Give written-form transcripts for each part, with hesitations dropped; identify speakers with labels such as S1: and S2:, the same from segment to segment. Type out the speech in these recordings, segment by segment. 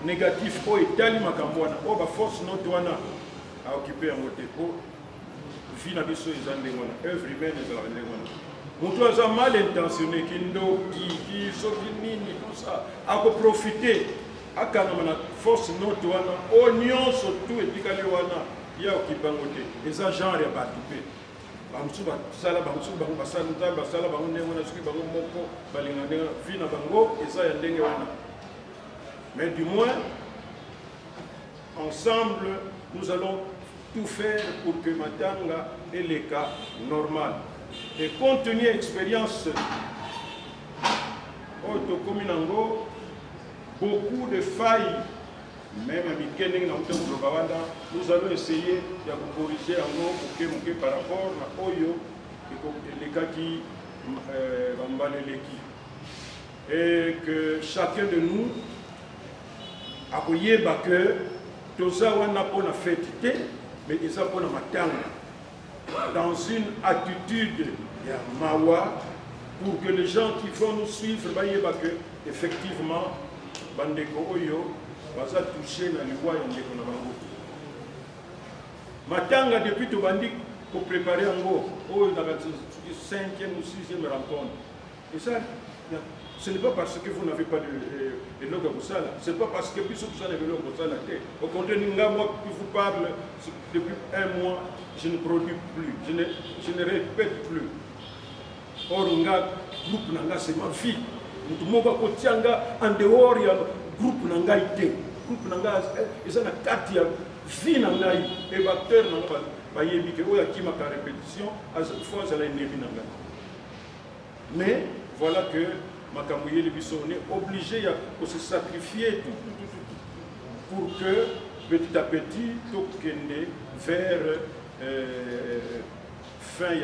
S1: négatif o etali makambo wana o baforce note wana aoccupe yango te po vie na biso eza ndenge wana œuvre humaine ezalaka ndenge wana moto aza mal intentionné kindoki soki nini tout ça akoprofite akangama na force note wana o nyonso tu etikali wana ye aoccupe yango te eza genre ya bato mpe bamosusu basala bamosusu bango basala nzambe basala bango ndenge wana soki bango moko balinga ndenge vie na bango eza ya ndenge wana. Mais du moins, ensemble, nous allons tout faire pour que Matanga ait les cas normal. Et compte tenu de l'expérience, beaucoup de failles, même à nous allons essayer de corriger par rapport à Oyo et les cas qui et que chacun de nous akoyeba que toza wana pona fête mais eza pona matanga dans une attitude ya mawa pour que les gens qui vont nous suivre bayeba que effectivement bandeko oyo baza touché na liwa ya ndeko na bango matanga depuis to bandi ko préparer yango oyo na 5e ou 6e rencontre et ça ce n'est pas parce que vous n'avez pas de logo à Boussala, ce n'est pas parce que vous avez de logo à Boussala. Au contraire, moi qui vous parle depuis un mois, je ne produis plus, je ne répète plus. Or, groupe Nanga, c'est ma vie. Nous avons en dehors, il y a groupe Nanga. Groupe Nanga, il y a une carte, vie Nanga, et acteur Nanga, il y a qui m'a répétition, à chaque fois, ça a une Nanga. Mais voilà que Makamouye le Bisson, on est obligé de se sacrifier pour que petit à petit, tout kende vers fin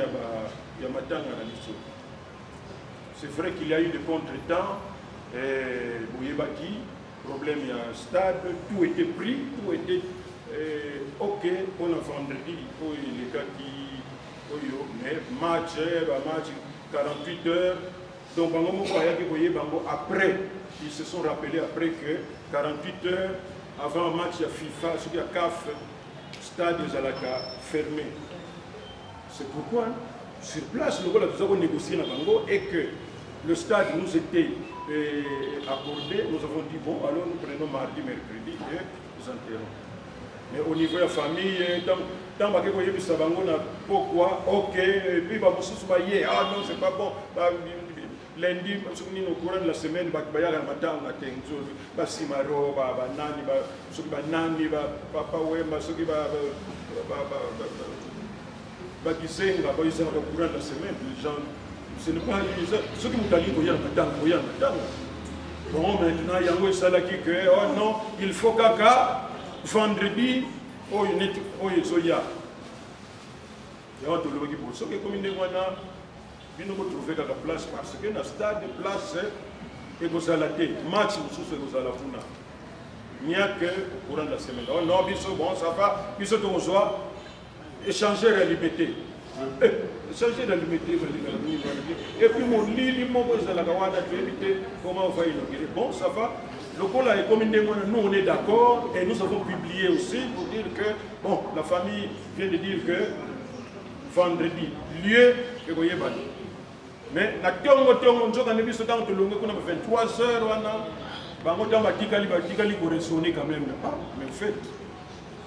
S1: Yamatanga na Bisso. C'est vrai qu'il y a eu des contretemps, Bouyebaki, problème il y a un stade, tout était pris, tout était ok, on a vendredi, les gars qui, mais match 48 heures. Donc, après, ils se sont rappelés après que 48 heures avant le match à FIFA, ce qui a CAF, stade de Zalaka fermé. C'est pourquoi, sur place, nous avons négocié et que le stade nous était accordé. Nous avons dit, bon, alors nous prenons mardi, mercredi et nous enterrons. Mais au niveau de la famille, tant que vous avez pourquoi, ok, et puis, ah non, c'est pas bon. Lundi, au courant de la semaine, il y a un matin, il y a Simaro, Nani, Papa Wemba, ceux qui vont au courant de la semaine, les gens, ce n'est pas ceux qui m'ont dit qu'il y a un matin. Bon, maintenant, il y a un salaki que, oh non, il faut qu'à vendredi, oh, il y a Soya. Il y a un tolo qui pour ceux qui communent nous retrouver dans la place parce que dans le stade de place et vous allez match vous allez il n'y a que au courant de la semaine. Oh non, bon, ça va, bisous on soit échanger la liberté. Échanger la liberté. Et puis mon lit, mon comment on va inaugurer. Bon, ça va. Le col est comme nous on est d'accord et nous avons publié aussi pour dire que bon, la famille vient de dire que vendredi, lieu que vous voyez. Mais la tongo on joue quand même ce temps que l'on a 23 heures on a batikali pour résonner quand même. Mais en fait,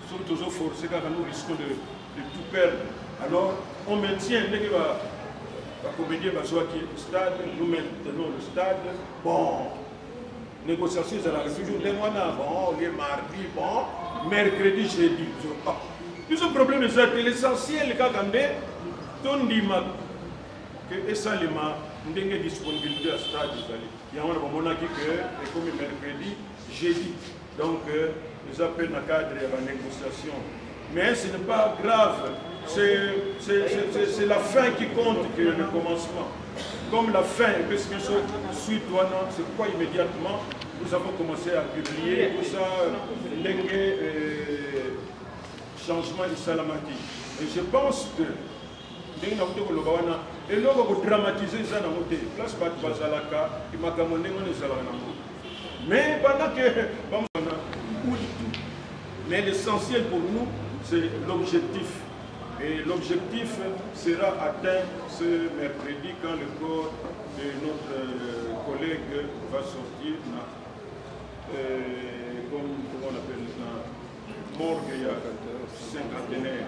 S1: sommes toujours forcés car nous risquons de tout perdre. Alors on maintient la comédie qui stade, nous maintenons le stade. Bon, négociation ça la toujours des mois bon, les mardi, bon, mercredi, jeudi. Tout ce problème est l'essentiel quand on est ton dimanche. Et ça, il y a disponibilité à ce stade. Il y a un que comme mercredi, jeudi. Donc, ils appellent dans le cadre de la négociation. Mais ce n'est pas grave. C'est la fin qui compte que le commencement. Comme la fin, parce que suite, c'est pourquoi immédiatement, nous avons commencé à publier tout ça, changement de salamati. Et je pense que et là, on va dramatiser ça dans le place mais pendant que Mais l'essentiel pour nous, c'est l'objectif. Et l'objectif sera atteint ce mercredi quand le corps de notre collègue va sortir, comme on appelle, morgue cinquantenaire.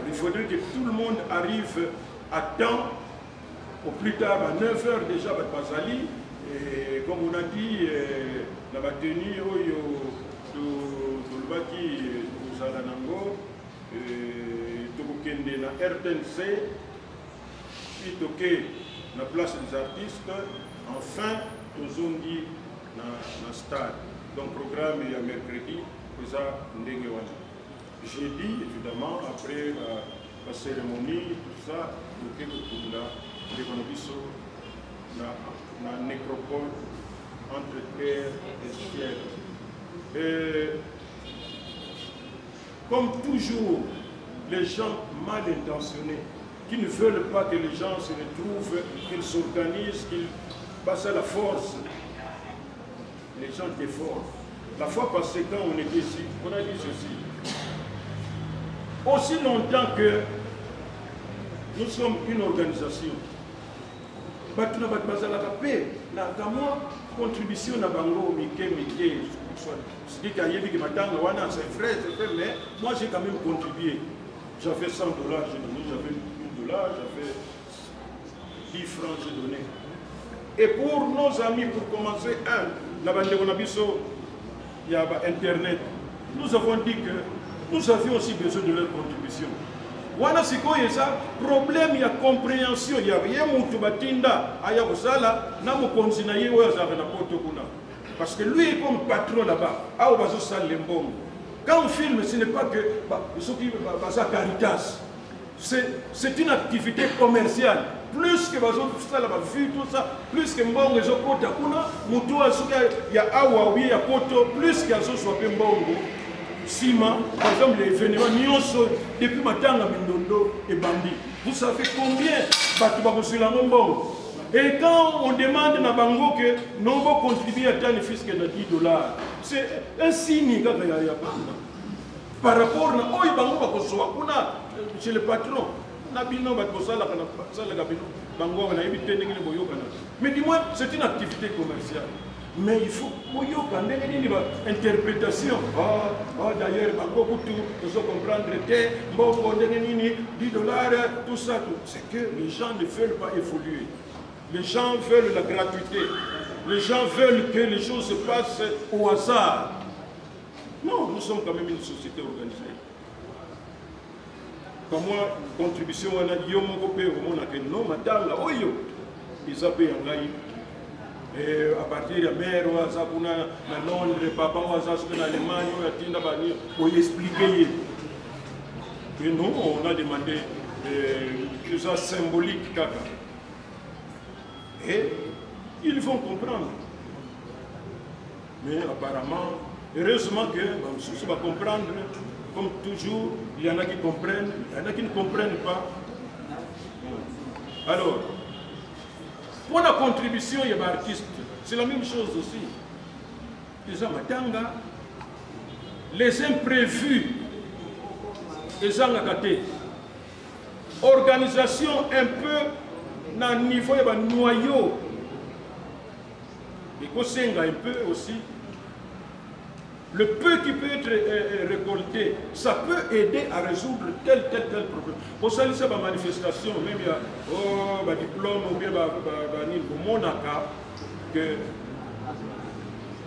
S1: Il faudrait que tout le monde arrive à temps, au plus tard à 9 h déjà, Bazali. Et comme on a dit, la tenue, Tulbaki, Salanango, Tokokende, la RTNC, puis Toké, la place des artistes, enfin, Tozondi, la stade. Donc, programme il y a mercredi, ça, Ndegewana. Jeudi, évidemment, après la cérémonie, tout ça, Toké, Kukunda, Ndegonabiso, la nécropole entre terre et ciel. Et comme toujours, les gens mal intentionnés, qui ne veulent pas que les gens se retrouvent, qu'ils s'organisent, qu'ils passent à la force, les gens déforment. La fois passée, quand on était ici, on a dit ceci. Aussi longtemps que nous sommes une organisation, batuna bat bazala kapé na kamwa contribution na bango mike c'est dit qu'il y a des matanga wana c'est vrai mais moi j'ai quand même contribué. J'avais 100 $, j'ai donné, j'avais $1, j'avais 10 francs, j'ai donné. Et pour nos amis, pour commencer, la bande de Bonabiso, il y a Internet. Nous avons dit que nous avions aussi besoin de leur contribution. Wana siko yesa problème ya compréhension ya ye mutu batinda aya kosala na mokonzi na ye oyo azaka na poto kuna parce que lui comme patron là-bas aho bazo sala lembongo quand on filme ce n'est pas que ceux qui baza Caritas c'est une activité commerciale plus que bazo sala ba vu tout ça plus que mbongo ezo kota kuna mutu asuka ya awa wi ya poto plus que azo sope mbongo Sima, par exemple, les événements Nyonso, depuis Matanga, Mindondo et Bambi. Vous savez combien et quand on demande à Bango que nous allons contribuer à tant fisc de $10, c'est un signe par rapport à chez le patron. Mais dis-moi, c'est une activité commerciale. Mais il faut une interprétation. D'ailleurs, beaucoup de choses comprendre $10, tout ça. C'est que les gens ne veulent pas évoluer. Les gens veulent la gratuité. Les gens veulent que les choses se passent au hasard. Non, nous sommes quand même une société organisée. Comme moi, contribution à la non, madame, là, ils appellent en et à partir de mère, à Londres, papa, en Allemagne, pour expliquer. Et nous, on a demandé que ça symbolique. Et ils vont comprendre. Mais apparemment, heureusement que on va comprendre, comme toujours, il y en a qui comprennent, il y en a qui ne comprennent pas. Alors, pour la contribution, il y a des artistes. C'est la même chose aussi. Les amatanga, les imprévus, les angakaté. Organisation un peu dans le niveau de noyau. Et qu'on un peu aussi. Le peu qui peut être récolté, ça peut aider à résoudre tel problème. Pour ça, il y a des manifestations, même il y a des diplômes ou bien des monaka que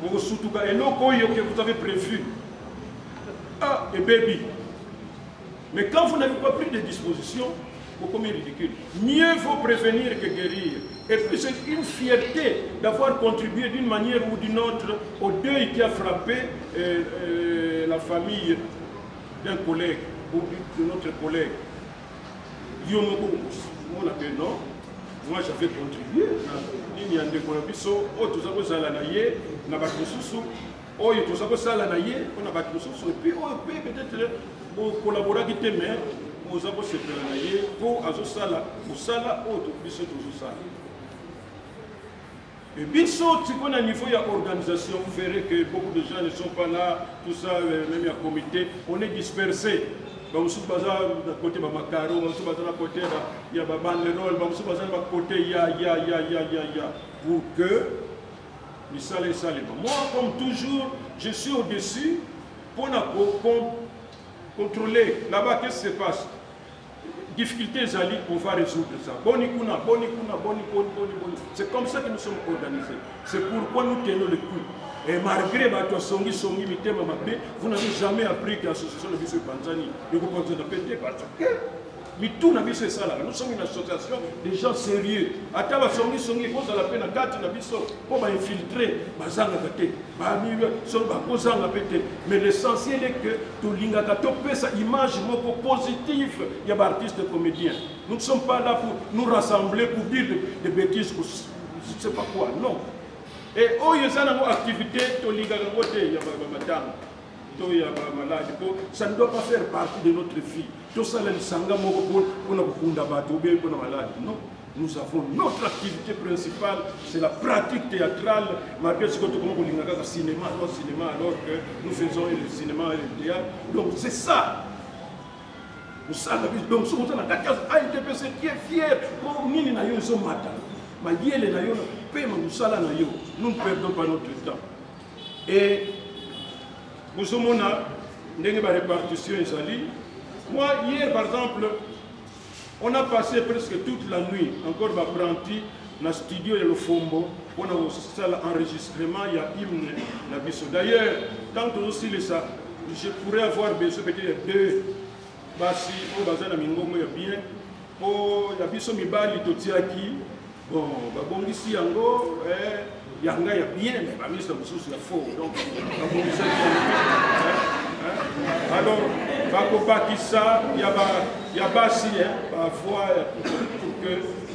S1: vous avez prévu. Ah, et baby. Mais quand vous n'avez pas pris de dispositions, vous commettez ridicule. Mieux vaut prévenir que guérir. Et puis c'est une fierté d'avoir contribué d'une manière ou d'une autre au deuil qui a frappé la famille d'un collègue ou de notre collègue. On a dit non, moi j'avais contribué. Il y a des collaborations, tout ça, ça l'a naillé, on a battu sous, tout ça, ça l'a naillé, on a battu sous, et puis on peut peut-être collaborer avec tes mains. Nous avons se pour Azosala, ou Sala, ou tout ça. Et bien, si on a un niveau d'organisation, vous verrez que beaucoup de gens ne sont pas là, tout ça, même il y a un comité, on est dispersé. Nous sommes à côté de Macaro, nous sommes à côté de banderole, nous sommes à côté de pour que nous sachions. Moi, comme toujours, je suis au-dessus pour contrôler. Là-bas, qu'est-ce qui se passe? Difficultés, on va résoudre ça. C'est comme ça que nous sommes organisés. C'est pourquoi nous tenons le coup. Et malgré vous n'avez jamais appris que l'association de M. Panzani ne vous concerne pas parce que nous sommes une association de gens sérieux. Pour infiltrer, mais l'essentiel est que tout cette image positive, il y a des artistes comédiens. Nous ne sommes pas là pour nous rassembler, pour dire des bêtises, je ne sais pas quoi, non. Et oh, il y a une activité, ça ne doit pas faire partie de notre vie. Tout ça, non. Nous avons notre activité principale, c'est la pratique théâtrale, malgré ce que nous avons le cinéma, alors que nous faisons le cinéma et le théâtre. Donc c'est ça. Donc, si vous avez un IDPC qui est fier, nous ne perdons pas notre temps. Et nous sommes une répartition. Moi, hier, par exemple, on a passé presque toute la nuit, encore apprenti, dans le studio de l'Ofombo, on a un enregistrement, il y a hymne. D'ailleurs, quand on aussi les ça, je pourrais avoir besoin peut-être de deux basi, au bazar Mingongo, il y a bien, il y a biso mibali totiaki, bon, babongisi yango, yanga ya bien, mais la mise de ressources est faux. Donc, alors, Bakobakisa, il y a Bassi, parfois, pour que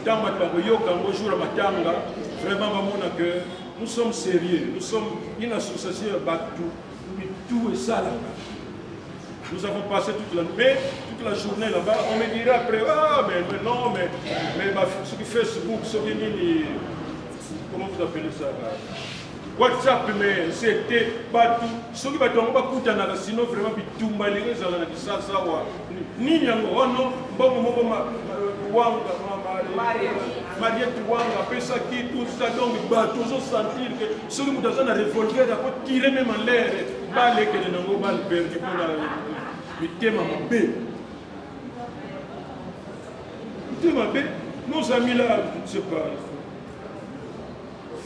S1: dans ma pagoyo, quand on joue à Matanga, vraiment, que nous sommes sérieux, nous sommes une association à Batou, tout est ça là-bas. Nous avons passé toute la journée là-bas. On me dira après, ah, mais non, mais ce qui fait Facebook, ce qui est, comment vous appelez ça là? WhatsApp, mais c'était pas tout. Ce qui va tomber, sinon vraiment, tout malgré ça, ni yango, oh non, bon, Mariette Wanga, après ça qui tout ça, donc, toujours sentir que ce qui vous a un revolver, il tirer même en l'air, balle que les nango balle perdu pour la. Mais thème à B. Thème à B, nos amis là, je ne sais pas.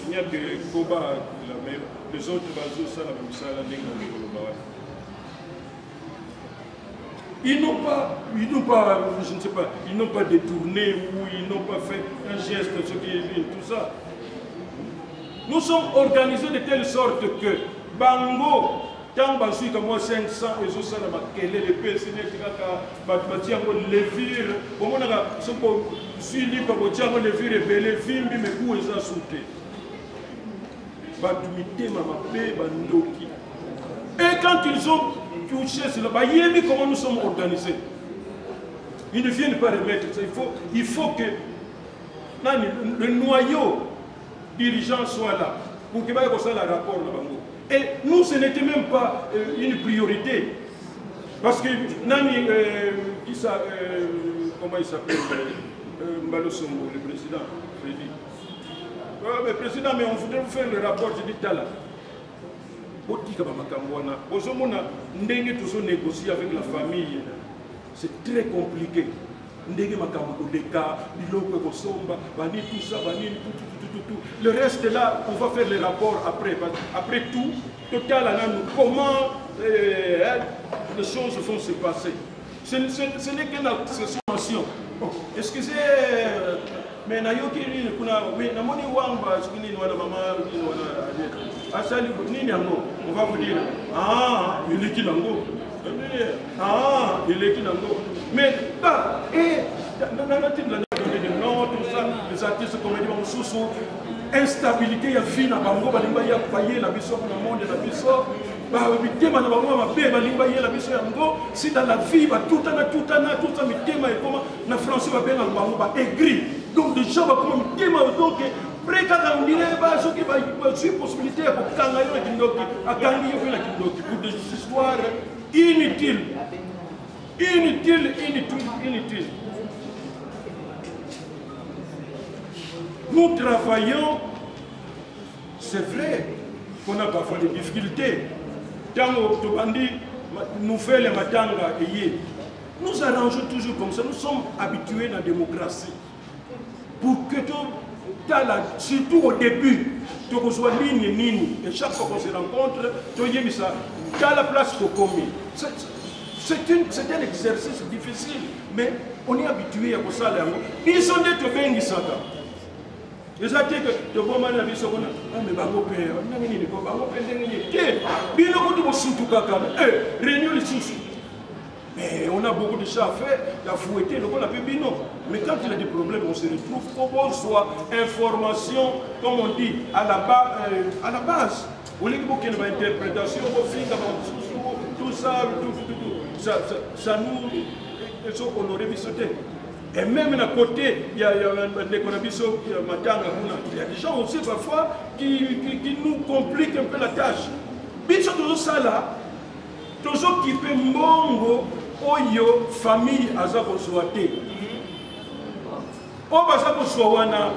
S1: Il n'y a que Koba, les autres bazos, ça, la même ça, la Nenga, ils n'ont pas, je ne sais pas, ils n'ont pas détourné ou ils n'ont pas fait un geste, ce qui est tout ça. Nous sommes organisés de telle sorte que Bango, tant que comme moi 500 et ça quel est le PC bâti en levure au moins ce qu'on suit libre pour dire on levure et belé film mais où est ça sauté badumité mama pe bandoki et quand ils ont touché cela comment nous sommes organisés, ils ne viennent pas remettre ça, il faut que le noyau dirigeant soit là pour que ça le rapport là. Et nous, ce n'était même pas une priorité. Parce que Nani, comment il s'appelle Mbalo Songo, le président, le président, mais on voudrait vous faire le rapport, je dis Tala. Toujours négocier avec la famille, c'est très compliqué. Le reste là, on va faire les rapports après. Après tout, total, comment les choses vont se passer. Ce n'est qu'une association. Excusez, mais nayoki ni kuna namoni wamba sikini wana mama asali nini yango on va vous dire ah il est qui nango ah il est qui nango mais bah et non tout ça les artistes comédie sous instabilité ya vie na bango balimba ya payer la biso na monde na biso ba mitema na bango mabe balimba ya la biso yango si dans la vie ba tout ça mitema et comment na français ba benga bango ba aigri donc des gens ba comme mitema donc après quand on dirait ceux qui ont possibilité pour des histoires inutiles. Inutile. Nous travaillons, c'est vrai qu'on a parfois des difficultés. Tant nous fait les matanga et nous arrangeons toujours comme ça. Nous sommes habitués dans la démocratie. Pour que surtout au début, tu reçois ligne et chaque fois qu'on se rencontre, tu as ça. Tu as la place pour commis. C'est un exercice difficile, mais on est habitué à ça. Ils sont des tobens qui sont là. Ils ont dit que tu vas mal à la vie, mais bango père, on a mis les bango père, réunion les sous. Mais on a beaucoup de choses à faire, il a fouetté, on a pu bino. Mais quand il y a des problèmes, on se retrouve, comment soit information, comme on dit, à la base. Au lieu qu'il y ait une interprétation, tout ça, ça nous honorer bisoté. Et même à côté, il y a des gens aussi parfois qui nous compliquent un peu la tâche. Biso tout ça là, toujours qui peut mbongo oyo famille aza kozoate. O baza kozowana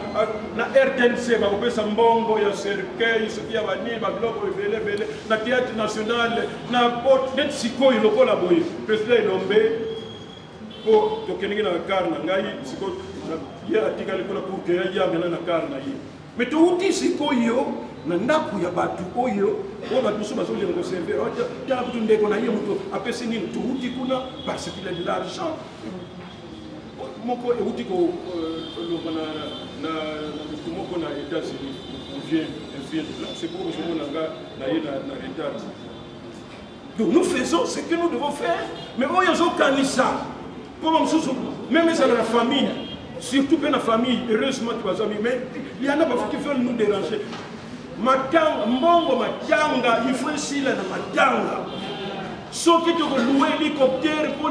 S1: na RTNC ba kopesa mbongo ya cercueil soki ya bani ba biloko ebele na théâtre national na porte net sikoyo lokola boye président Elombe po tokengi na kar na ngai sikoyo ya atikali kuna pour que ya ngana na kar na ye. Mais to uti sikoyo na ndaku ya batu oyo o batu so bazo le conserver o ta kutu ndeko na ye muto apesi nini to uti kuna parce qu'il a de l'argent. Moko euti ko na moko na États-Unis vient de là, c'est pour que je na retard. Donc nous faisons ce que nous devons faire, mais on y a kanisa même dans la famille, surtout dans la famille, heureusement tu vas mais il y en a qui veulent nous déranger. Matanga, mbongo matanga, il faut essayer la matanga. Ceux qui ont loué l'hélicoptère pour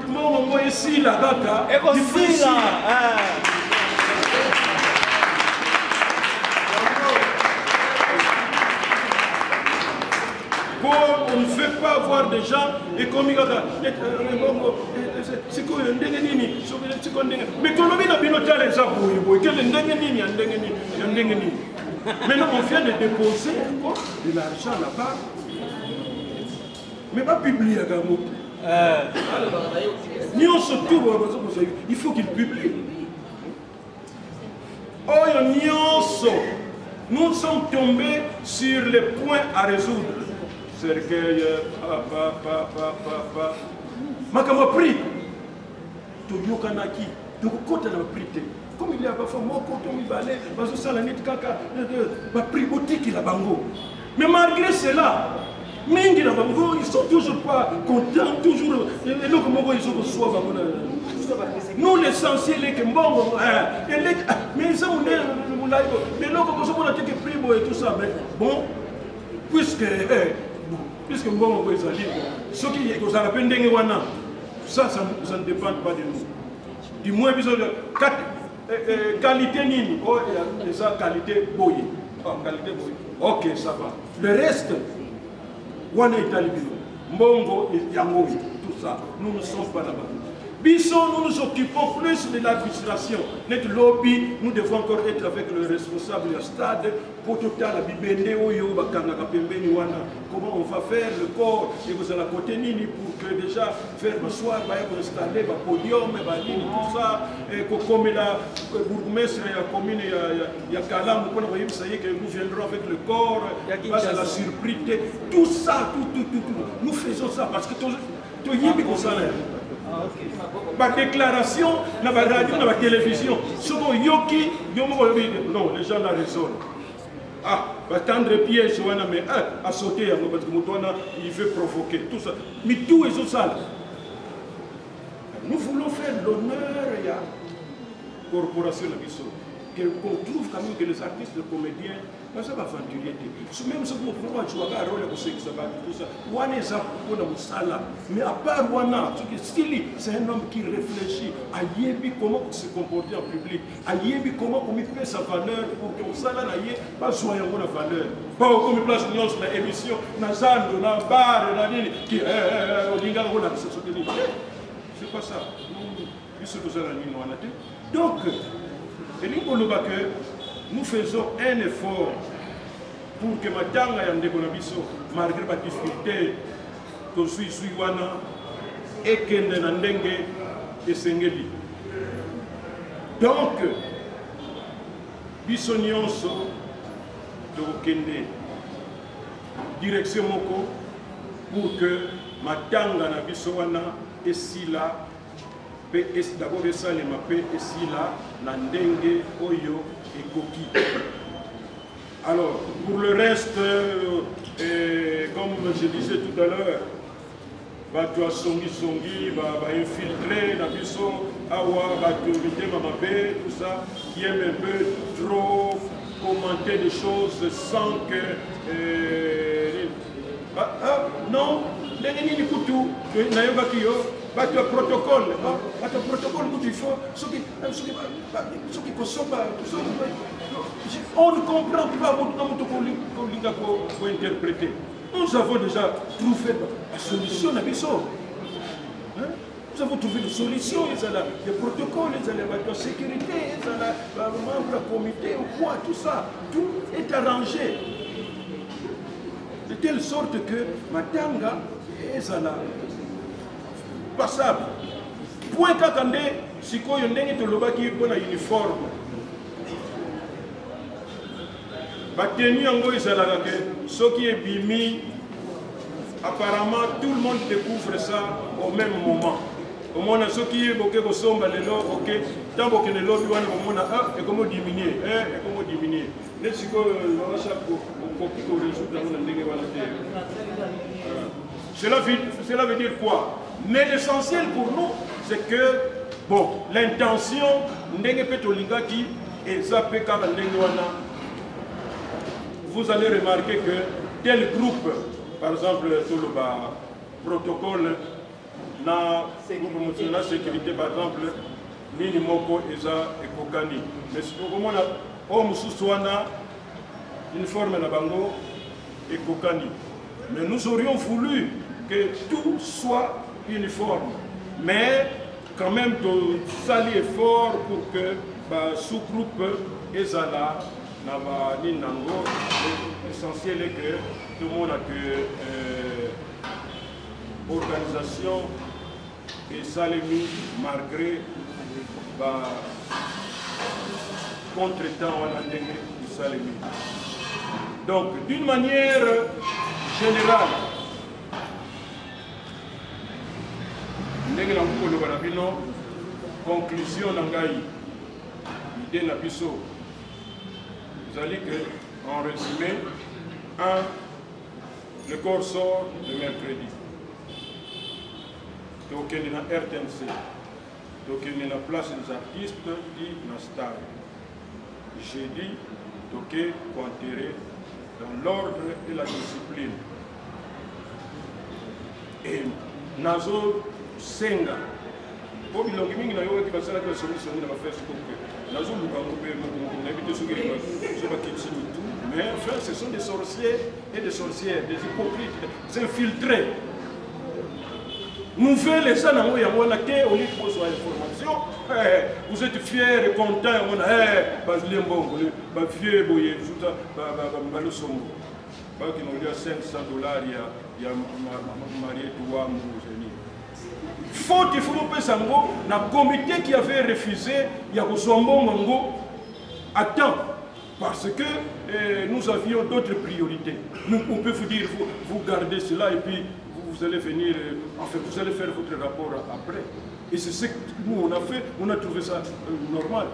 S1: mon ici la data, il faut ici. On ne fait pas voir des gens et comme c'est quoi mais quand on a bien les maintenant on vient de déposer de l'argent là-bas. Mais pas publier à Gamo. Il faut qu'il publie. Nous sommes tombés sur les points à résoudre. Cercueil, Makama pris. Toyokanaki, Tokota n'a pris. Comme il y a parfois mon coton, il balai, parce que ça la net caca, pris boutique la bango. Mais malgré cela, ils sont toujours pas contents, toujours. Nous, l'essentiel est que bon, mais ça, on est mais là, on a été pris et tout ça. Mais bon, puisque bon, ceux qui ont la peine ça ne dépend pas de nous. Du moins, qualité nini, ça qualité boye. Qualité boye. Ok, ça va. Le reste, Wana Italibino, Mbongo et Yangoui, tout ça, nous ne sommes pas là-bas. Bisson, nous nous occupons plus de l'administration. Notre lobby, nous devons encore être avec le responsable du stade pour tout la Bibende Oyo, comment on va faire le corps et vous allez à côté Nini pour que déjà faire le soir, installer le podium, tout ça, et comme la bourgmestre et la commune, il y a Kalam, ça y est que nous viendrons avec le corps, face à la surprise, tout ça, tout. Nous faisons ça parce que tout y est salaire. Ma déclaration, la radio, la télévision, souvent yoki, non, les gens la raisonnent. Ah, va tendre piège, mais à sauter, parce que il veut provoquer, tout ça. Mais tout est ça. Nous voulons faire l'honneur à la corporation de Bissot. qu'on trouve quand même que les artistes, les comédiens, ça va aventurier. Même si on trouve un rôle pour ceux qui savent tout ça, Wana est pour le Moussala. Mais à part Wana, c'est un homme qui réfléchit à Yébi comment se comporter en public, à Yébi comment communiquer sa valeur pour que Moussala n'aille pas soyez la valeur. Pas comme une place dans l'émission, dans la zando, dans la bar, dans la ligne, qui est c'est pas ça. Donc, nous faisons un effort pour que Matanga Yande Bonabiso, malgré la difficulté que suis Suiwana et Kende Nandenge et Sengeli. Donc, Bissonionso de Kende, direction Moko, pour que Matanga Nabisowana et Sila. D'abord, ça les mappé et si là, Nandenge, Oyo et Koki. Alors, pour le reste, comme je disais tout à l'heure, tu as songi, infiltré, Nabiso, Awa, tu Mamabé, tout ça, qui aime un peu trop commenter des choses sans que. Non, les Nini Koutou, Nayoba Kiyo. Tu as protocole, il faut ceux qui consomment, on ne comprend pas pour interpréter. Nous avons déjà trouvé la solution à Bissot. Nous avons trouvé des solutions, des protocoles, la sécurité, les membres du comité, quoi, tout ça, tout est arrangé. De telle sorte que Matanga est là. Passable. Point kakande, si quoi yon dengue te loba qui est uniforme. Batenu yango izalaka ke, ce qui est bimi, apparemment tout le monde découvre ça au même moment. Au moment ce qui est boké ko somba lelo, ok, tant boké le lobby wana au moment et comment diminuer, et comment diminuer. Ne si quoi on chaque copie qu'on résout dans le dengue wana cela veut dire quoi? Mais l'essentiel pour nous, c'est que, bon, l'intention, vous allez remarquer que tel groupe, par exemple, sur le protocole, la sécurité, par exemple, Nini Moko, Eza et Kokani. Mais si vous voulez, Homme Sousouana, une forme de Bango et Kokani. Mais nous aurions voulu que tout soit uniforme, mais quand même de saluer fort pour que sous-groupe Ezala, Ninango, l'essentiel est que tout le monde a que organisation et Salemi malgré contre-temps de Salemi. Donc d'une manière générale, conclusion nangai idée na biso zali que en résumé le corps sort le mercredi donc il y a RTNC donc il y a la place des artistes qui na star jeudi donc pour enterrer dans l'ordre et la discipline et nazo senga po bilongi mingi na yo ki basala ka solution na Facebook nazo luka ngopé na bité soki so ba kitini tout mais enfin ce sont des sorciers et des sorcières des hypocrites des infiltrés nous fait les ça na mo ya mona ke au lieu de poser information vous êtes fiers et contents on bazile mbongo ba fier boye juta ba lo sombo ba ki no dia $500 ya marié toi mon génie. Faut qu'il faut pas sango na comité qui avait refusé ya kosombo mongo à temps parce que nous avions d'autres priorités. Nous on peut vous dire vous gardez cela et puis vous allez venir en fait vous allez faire votre rapport après et c'est ce que nous on a fait, on a trouvé ça normal.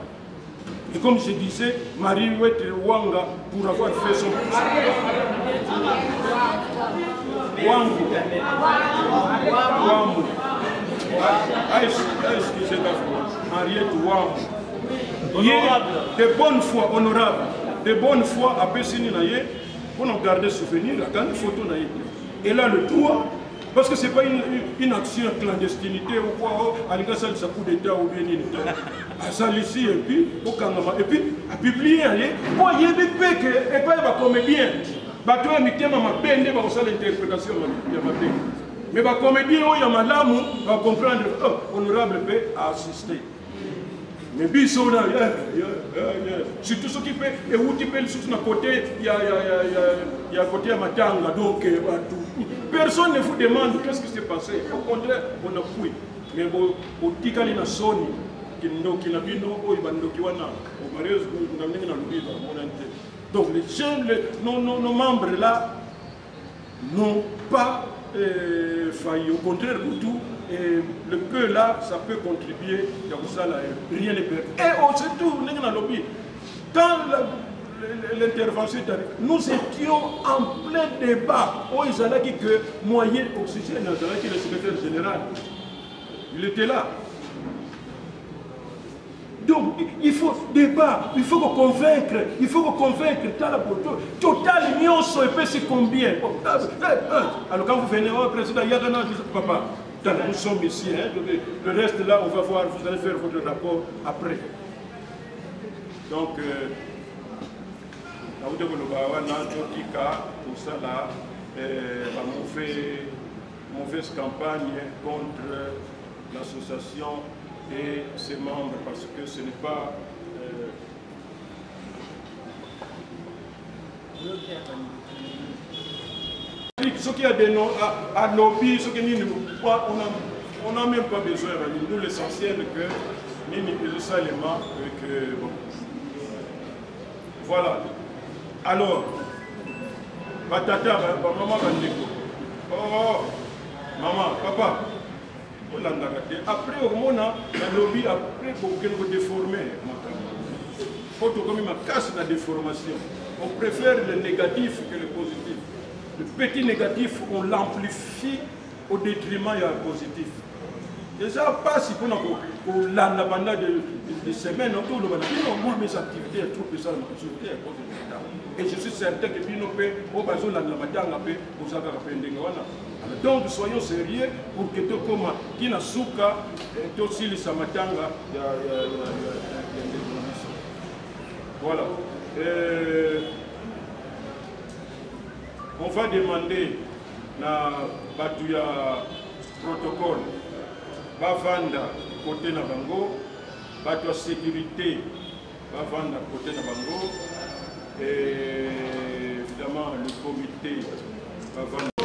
S1: Et comme je disais, Marie Wanga, pour avoir fait son excusez-moi, Henriette Wang. de bonne foi, honorable, de bonne foi, après Sini Naye, pour nous garder souvenir, quand une photo Naye. Et là, le droit, parce que ce n'est pas une action clandestinité ou quoi, à l'égard de sa coup d'État ou bien une ça ici, et puis, à publier, pour y aller, et pas les comédiens. Bateau est mis à ma peine, il va faire l'interprétation de ma peine. Mais les comédiens, il y a madame, va comprendre, honorable paix à assister. Mais biso là, surtout ce qui fait, et où tu peux le soutenir à côté, il y a côté à Matanga, donc personne ne vous demande qu'est-ce qui s'est passé. Au contraire, on a fouillé. Mais au Tikali na Sony, qui n'a pas au mariage, donc les jeunes, nos membres là, n'ont pas failli. Au contraire, pour tout. Et le peu là, ça peut contribuer, rien n'est perdu. Et surtout, quand l'intervention est arrivée, nous étions en plein débat. Ils allaient dire que moyen oxygène, le secrétaire général, il était là. Donc, il faut débat, il faut convaincre, Total Union, et puis c'est combien? Alors quand vous venez, président, il y a un an, papa. Nous sommes ici, hein, le reste là, on va voir, vous allez faire votre rapport après. Donc, pour ça là, mauvaise campagne contre l'association et ses membres, parce que ce n'est pas... Ce qui a des noms à lobby, ce qui on n'a même pas besoin. Nous, l'essentiel que nous ça élément que bon. Voilà. Alors, Batata, maman oh, maman, papa. Après, au moment la lobby, après, pour qu'elle vous déforme. Faut comme il casse la déformation. On préfère le négatif que le positif. Le petit négatif, on l'amplifie au détriment du positif. Déjà, pas si pour la pendant des semaines, moi, mes activités sont trop pesantes à cause de l'État. Et je suis certain que nous pouvons donc, soyons sérieux pour que tout comme qui n'a souka, tout aussi les samatanga, voilà. On va demander na Batouya protocole, Bavanda côté na bango, Batouya sécurité, Bavanda côté na bango, et évidemment le comité Bavanda.